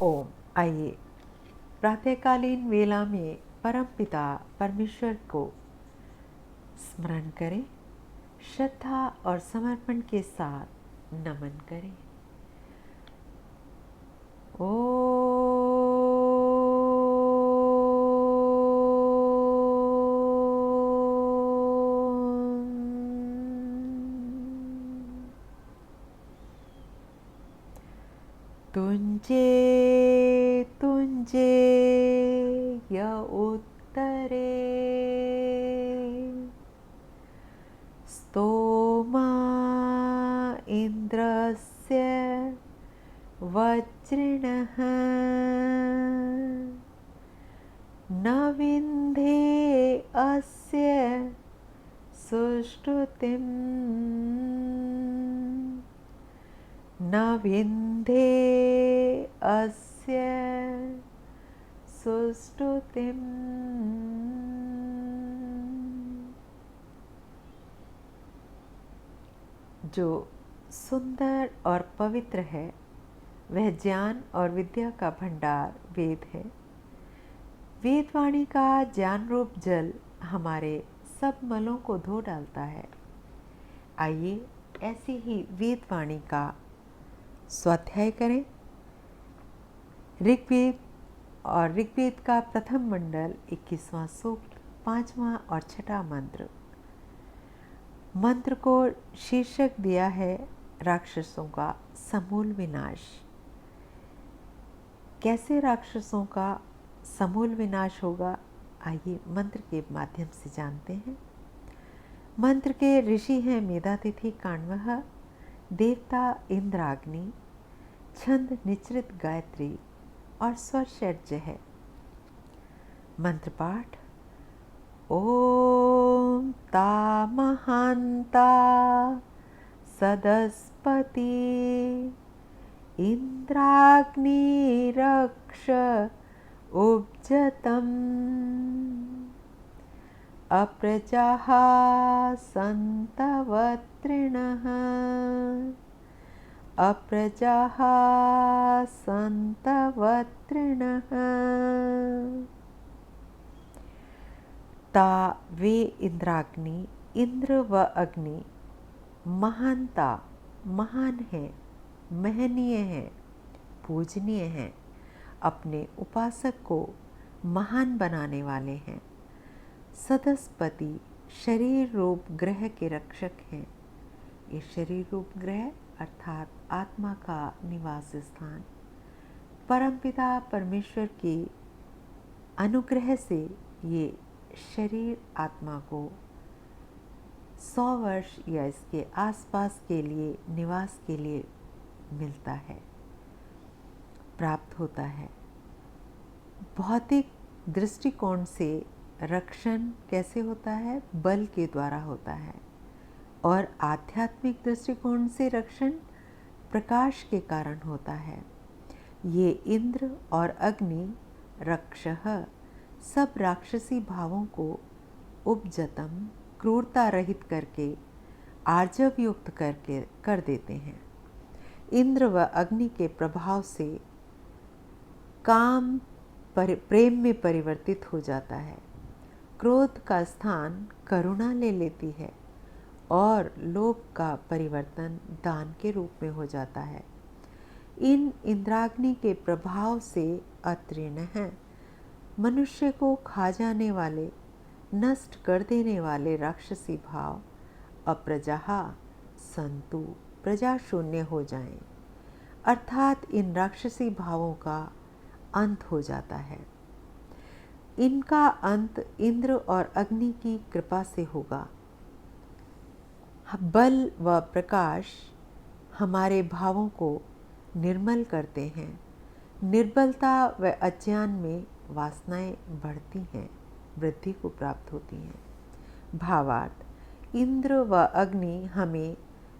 ओम। आइए प्रातःकालीन वेला में परमपिता परमेश्वर को स्मरण करें, श्रद्धा और समर्पण के साथ नमन करें। तुंजे तुंजे य उत्तरे स्तोमा इन्द्रस्य वज्रिणः न विन्धे अस्य सुष्ठुतिम् न विन्धे अस्य सुष्ठुतिम्। जो सुंदर और पवित्र है वह ज्ञान और विद्या का भंडार वेद है। वेदवाणी का ज्ञान रूप जल हमारे सब मलों को धो डालता है। आइए ऐसी ही वेदवाणी का स्वाध्याय करें। ऋग्वेद और ऋग्वेद का प्रथम मंडल 21वां सूक्त 5वां और 6वां मंत्र। मंत्र को शीर्षक दिया है राक्षसों का समूल विनाश। कैसे राक्षसों का समूल विनाश होगा, आइए मंत्र के माध्यम से जानते हैं। मंत्र के ऋषि हैं मेधातिथि काण्वः, देवता इंद्राग्नि, छंद निचृत गायत्री और स्वर षड्ज है। मंत्र पाठ। ओम ता महांता सदस्पति इंद्राग्नि रक्ष उपजतम् अप्रजाः सन्तवत्रिणः अप्रजाः सन्तवत्रिणः। ता वे इंद्राग्नि, इंद्र व अग्नि महानता महान है, महनीय है, पूजनीय है, अपने उपासक को महान बनाने वाले हैं। सदस्पति शरीर रूप ग्रह के रक्षक हैं। ये शरीर रूप ग्रह अर्थात आत्मा का निवास स्थान परमपिता परमेश्वर के अनुग्रह से ये शरीर आत्मा को 100 वर्ष या इसके आसपास के लिए निवास के लिए मिलता है, प्राप्त होता है। भौतिक दृष्टिकोण से रक्षण कैसे होता है? बल के द्वारा होता है। और आध्यात्मिक दृष्टिकोण से रक्षण प्रकाश के कारण होता है। ये इंद्र और अग्नि रक्षः सब राक्षसी भावों को उपजतम क्रूरता रहित करके आर्जव युक्त करके कर देते हैं। इंद्र व अग्नि के प्रभाव से काम प्रेम में परिवर्तित हो जाता है। क्रोध का स्थान करुणा ले लेती है और लोभ का परिवर्तन दान के रूप में हो जाता है। इन इंद्राग्नि के प्रभाव से अतीर्ण हैं मनुष्य को खा जाने वाले, नष्ट कर देने वाले राक्षसी भाव अप्रजाः संतु प्रजा शून्य हो जाएं, अर्थात इन राक्षसी भावों का अंत हो जाता है। इनका अंत इंद्र और अग्नि की कृपा से होगा। बल व प्रकाश हमारे भावों को निर्मल करते हैं। निर्बलता व अज्ञान में वासनाएं बढ़ती हैं, वृद्धि को प्राप्त होती हैं। भावार्थ, इंद्र व अग्नि हमें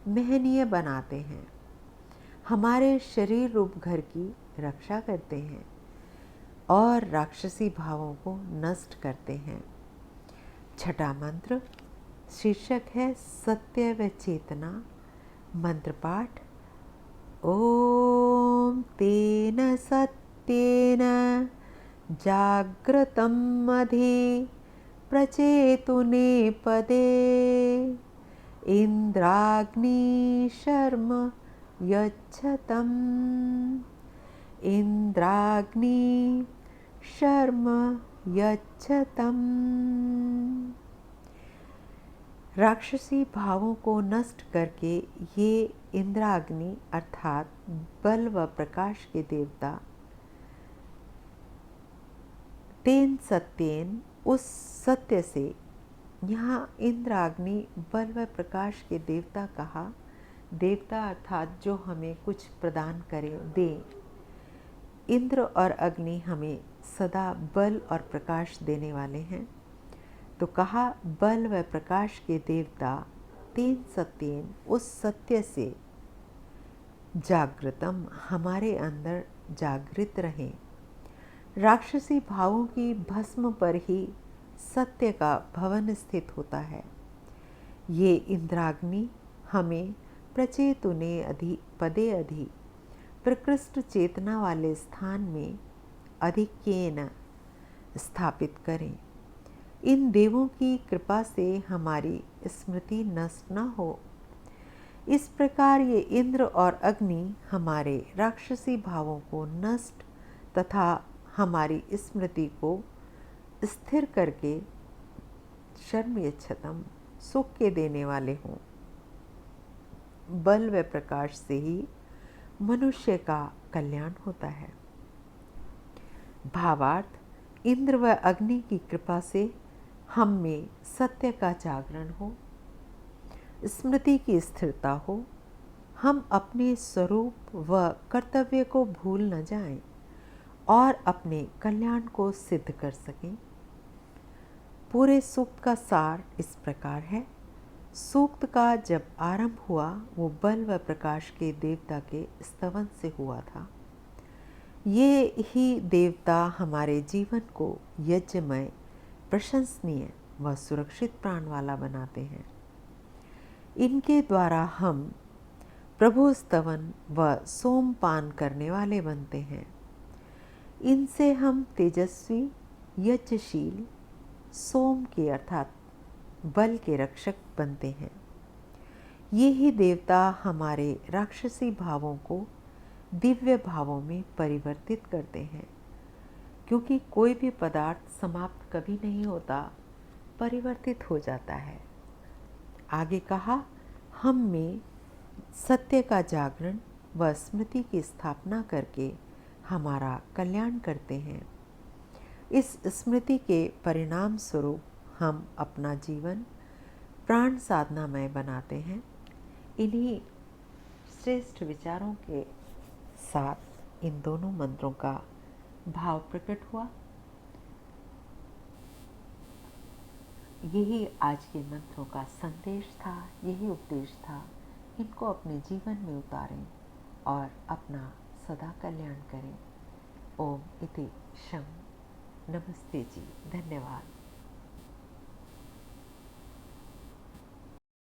महनीय बनाते हैं, हमारे शरीर रूप घर की रक्षा करते हैं और राक्षसी भावों को नष्ट करते हैं। छठा मंत्र शीर्षक है सत्य व चेतना। मंत्र पाठ। ओम तेन सत्यम सत्येन जागृतम् अधि प्रचेतुने पदे इन्द्राग्नि शर्म यच्छतम् इन्द्राग्नि शर्म यच्छतम्। राक्षसी भावों को नष्ट करके ये इंद्राग्नि अर्थात बल व प्रकाश के देवता तेन सत्येन उस सत्य से, यहाँ इंद्राग्नि बल व प्रकाश के देवता कहा, देवता अर्थात जो हमें कुछ प्रदान करे दे। इंद्र और अग्नि हमें सदा बल और प्रकाश देने वाले हैं, तो कहा बल व प्रकाश के देवता तेन सत्येन उस सत्य से जागृतम हमारे अंदर जागृत रहें। राक्षसी भावों की भस्म पर ही सत्य का भवन स्थित होता है। ये इंद्राग्नि हमें प्रचेतुने अधि पदे अधि प्रकृष्ट चेतना वाले स्थान में अधिकेन स्थापित करें। इन देवों की कृपा से हमारी स्मृति नष्ट न हो। इस प्रकार ये इंद्र और अग्नि हमारे राक्षसी भावों को नष्ट तथा हमारी स्मृति को स्थिर करके शर्म यच्छतम सुख के देने वाले हों। बल व प्रकाश से ही मनुष्य का कल्याण होता है। भावार्थ, इंद्र व अग्नि की कृपा से हम में सत्य का जागरण हो, स्मृति की स्थिरता हो, हम अपने स्वरूप व कर्तव्य को भूल न जाएं और अपने कल्याण को सिद्ध कर सकें। पूरे सूक्त का सार इस प्रकार है। सूक्त का जब आरंभ हुआ वो बल व प्रकाश के देवता के स्तवन से हुआ था। ये ही देवता हमारे जीवन को यज्ञमय, प्रशंसनीय व सुरक्षित प्राण वाला बनाते हैं। इनके द्वारा हम प्रभु स्तवन व सोमपान करने वाले बनते हैं। इनसे हम तेजस्वी, यज्ञशील, सोम के अर्थात बल के रक्षक बनते हैं। ये ही देवता हमारे राक्षसी भावों को दिव्य भावों में परिवर्तित करते हैं, क्योंकि कोई भी पदार्थ समाप्त कभी नहीं होता, परिवर्तित हो जाता है। आगे कहा, हम में सत्य का जागरण व स्मृति की स्थापना करके हमारा कल्याण करते हैं। इस स्मृति के परिणाम स्वरूप हम अपना जीवन प्राण साधनामय बनाते हैं। इन्हीं श्रेष्ठ विचारों के साथ इन दोनों मंत्रों का भाव प्रकट हुआ। यही आज के मंत्रों का संदेश था, यही उपदेश था। इनको अपने जीवन में उतारें और अपना सदा कल्याण करें। ओम इति शम। नमस्ते जी, धन्यवाद।